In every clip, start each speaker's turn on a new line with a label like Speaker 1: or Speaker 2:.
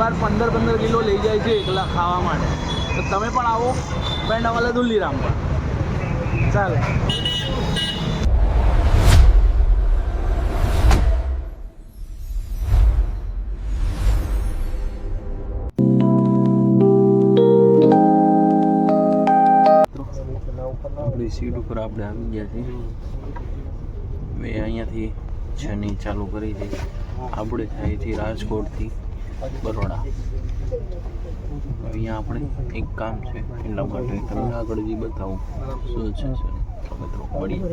Speaker 1: બાર 15 kilo લઈ જાય છે એકલા ખાવા માટે. તો તમે પણ આવો પેંડાવાલા દુલ્લીરામ પર. ચાલો. આપણી સીટ ઉપર આપણે આવી ગયા છીએ. મેં અહીંયાથી જર્ની ચાલુ કરી છે. આપણે અહીંથી રાજકોટથી બરોડા. અહીંયા આપણે એક કામ છે એટલા માટે તમને આગળ જે બતાવું શું છે તો મિત્રો મળીએ.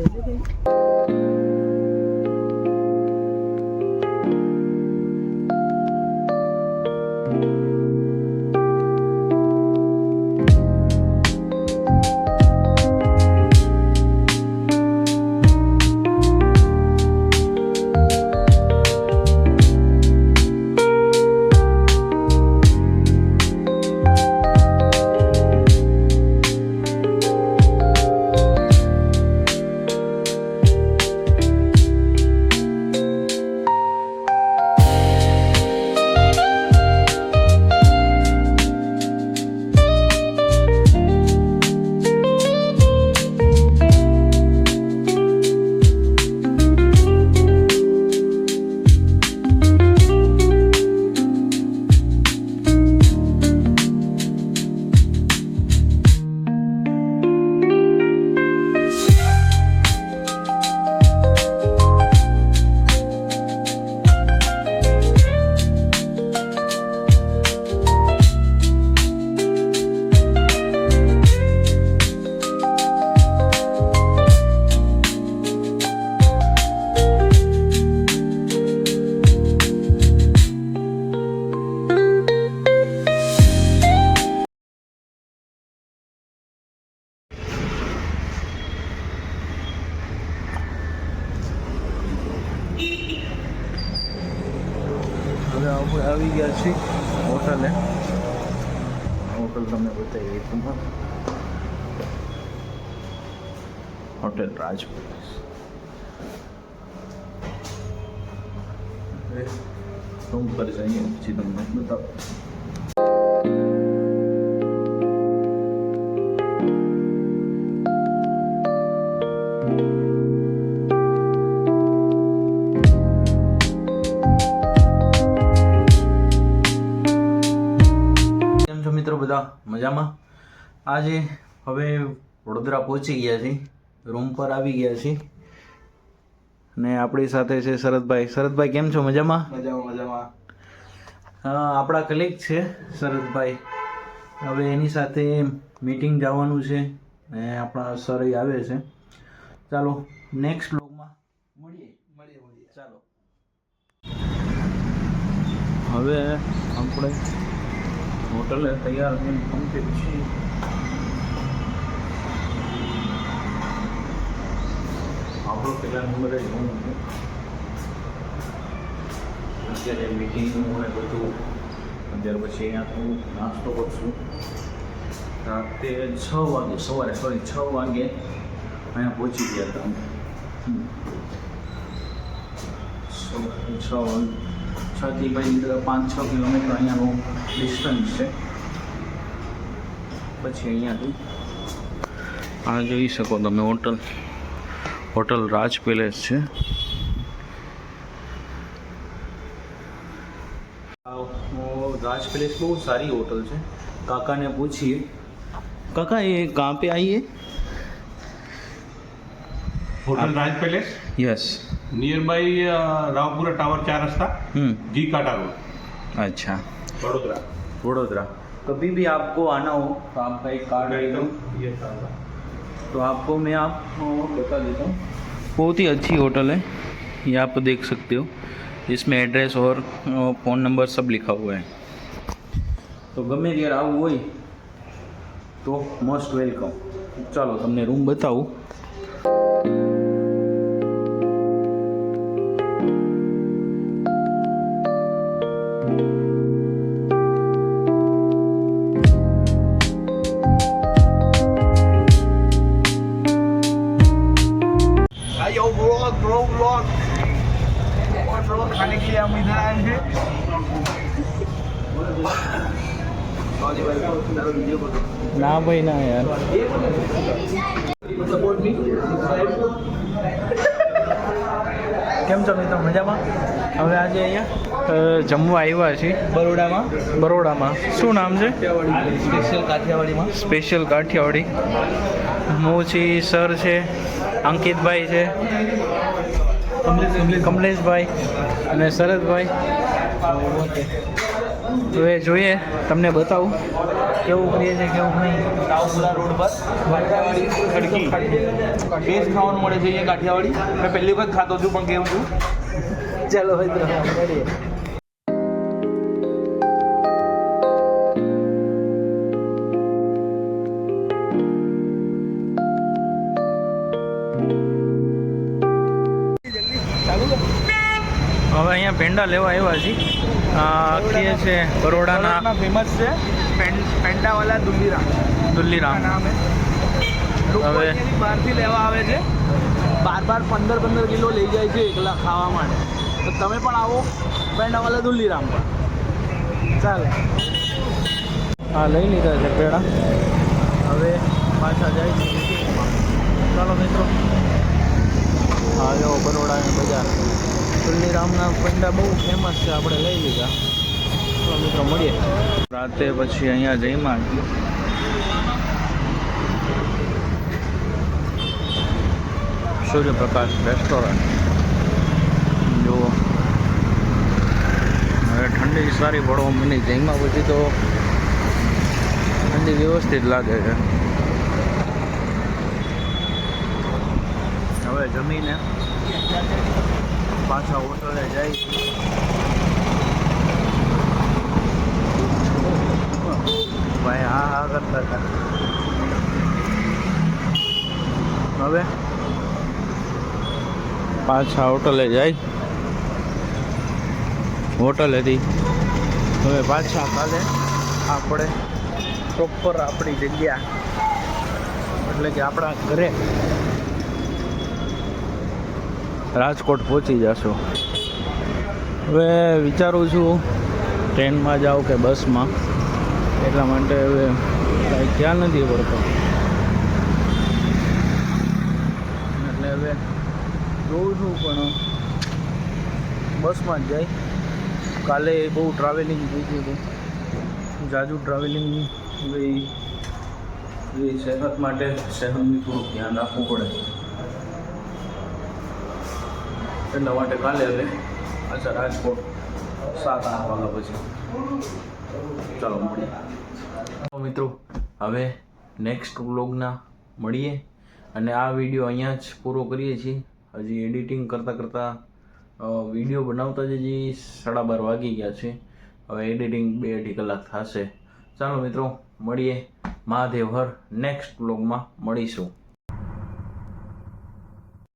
Speaker 1: આપણે આવી ગયા છીએ હોટલે. હોટલ તમને બતાવીએ એકમાં હોટેલ રાજપુર. રૂમ પર જઈએ પછી તમને બતાવું. મિત્રો બધા મજામાં. આજે હવે વડોદરા પહોંચી ગયા છીએ, રૂમ પર આવી ગયા છીએ ને આપણી સાથે છે શરદભાઈ. શરદભાઈ કેમ છો? મજામાં?
Speaker 2: મજામાં.
Speaker 1: આપણા કલીગ છે શરદભાઈ. હવે એની સાથે મીટિંગ જવાનું છે ને આપણા સર આવે છે. ચાલો નેક્સ્ટ બ્લોગમાં મળીએ. ચાલો હવે આપણે હોટલે તૈયાર થઈને પહોંચે છીએ. આપણો પહેલા નંબરે જ હું અત્યારે મીટિંગનું હોય બધું. અત્યાર પછી અહીંયા થોડું નાસ્તો કરશું. રાતે 6 વાગે સવારે 6 વાગે અહીંયા પહોંચી ગયા હતા. સવારે 6 વાગે 6 થી પછી 5-6 કિલોમીટર અહીંયાનું ડિસ્ટન્સ છે. પછી અહીંયાથી આ જોઈ શકો તમે હોટલ રાજ પેલેસ છે. राज पैलेस बहुत सारी होटल है. काका ने पूछिए काका ये कहाँ पे आई है?
Speaker 2: Hotel Raj palace
Speaker 1: yes
Speaker 2: near by Raopura tower 4 रास्ता जी काटा रोड.
Speaker 1: अच्छा
Speaker 2: वडोदरा.
Speaker 1: कभी भी आपको आना हो तो आपका एक कार्ड आएगा तो आपको मैं बता देता हूँ. बहुत ही अच्छी होटल है, ये आप देख सकते हो. इसमें एड्रेस और फ़ोन नंबर सब लिखा हुआ है. तो गमे ત્યારે આવવું હોય તો મોસ્ટ વેલકમ. ચાલો તમને રૂમ બતાવું.
Speaker 2: आयो ब्लॉग खाने के लिए हम इधर आए थे.
Speaker 1: ના ભાઈ ના યાર. કેમ છો મિત્રો, મજામાં? હવે આજે અહીંયા જમવા આવ્યા છીએ બરોડામાં. શું નામ છે? સ્પેશિયલ કાઠિયાવાડી. મોચી સર છે, અંકિતભાઈ છે, કમલેશભાઈ અને શરદભાઈ. તો એ જોઈએ, તમને બતાવું કેવું કરીએ છે કેવું નહીં.
Speaker 3: રાવપુરા રોડ પર ખડકી બેસ્ટ ખાવાનું મળે છે અહીંયા કાઠિયાવાડી. મેં પહેલી વખત ખાતો છું પણ કેવું છું.
Speaker 1: ચાલો મિત્રો મળીએ. હવે અહીંયા પેંડા લેવા આવ્યા છીએ. કહીએ છે બરોડાના
Speaker 3: ફેમસ છે પેંડાવાલા
Speaker 1: દુલ્લીરામ.
Speaker 3: નામ હે. લોકો
Speaker 1: હવે
Speaker 3: અહીંયાથી બહારથી લેવા આવે છે, 12-15 કિલો લઈ જાય છે એકલા ખાવા માટે. તો તમે પણ આવો પેંડાવાલા દુલ્લીરામ પર. ચાલે.
Speaker 1: હા, લઈ લીધા છે પેડા. હવે પાછા જાય છે meetingમાં. ચાલો મિત્રો, હા જો બરોડાની બજાર. દુલ્લીરામના પેંડા બહુ ફેમસ છે, આપણે લઈ લીધા. ચાલો મિત્રો મળીએ. રાતે પછી અહીંયા જઈમાં સૂર્યપ્રકાશ રેસ્ટોરન્ટ જુઓ. હવે ઠંડી સારી પડવા માંડી. જઈમાં પછી તો ઠંડી વ્યવસ્થિત લાગે છે. હવે જમીને પાછા હોટલે જાય. ભાઈ હા કરતા હતા. હવે પાછા હોટલે જાય. હોટલેથી હવે પાછા કાલે આપણે પ્રોપર આપણી જગ્યા એટલે કે આપણા ઘરે રાજકોટ પહોંચી જશો. હવે વિચારું છું ટ્રેનમાં જાઉં કે બસમાં, એટલા માટે હવે કાંઈ ખ્યાલ નથી પડતો. એટલે હવે જોઉં છું, પણ બસમાં જ જાય. કાલે બહુ ટ્રાવેલિંગ થઈ ગયું હતું, જાજુ ટ્રાવેલિંગ. હવે એ સેહત માટે સેહતનું થોડુંક ધ્યાન રાખવું પડે. એટલા માટે કાલે હવે પાછા રાજકોટ 7-8 વાગ્યા પછી. ચાલો મળીએ મિત્રો. હવે નેક્સ્ટ વ્લોગના મળીએ. અને આ વિડીયો અહીંયા જ પૂરો કરીએ છીએ. હજી એડિટિંગ કરતાં વિડીયો બનાવતા જ હજી 12:30 વાગી ગયા છે. હવે એડિટિંગ 2-2.5 કલાક થશે. ચાલો મિત્રો મળીએ. મહાદેવ હર. નેક્સ્ટ વ્લોગમાં મળીશું.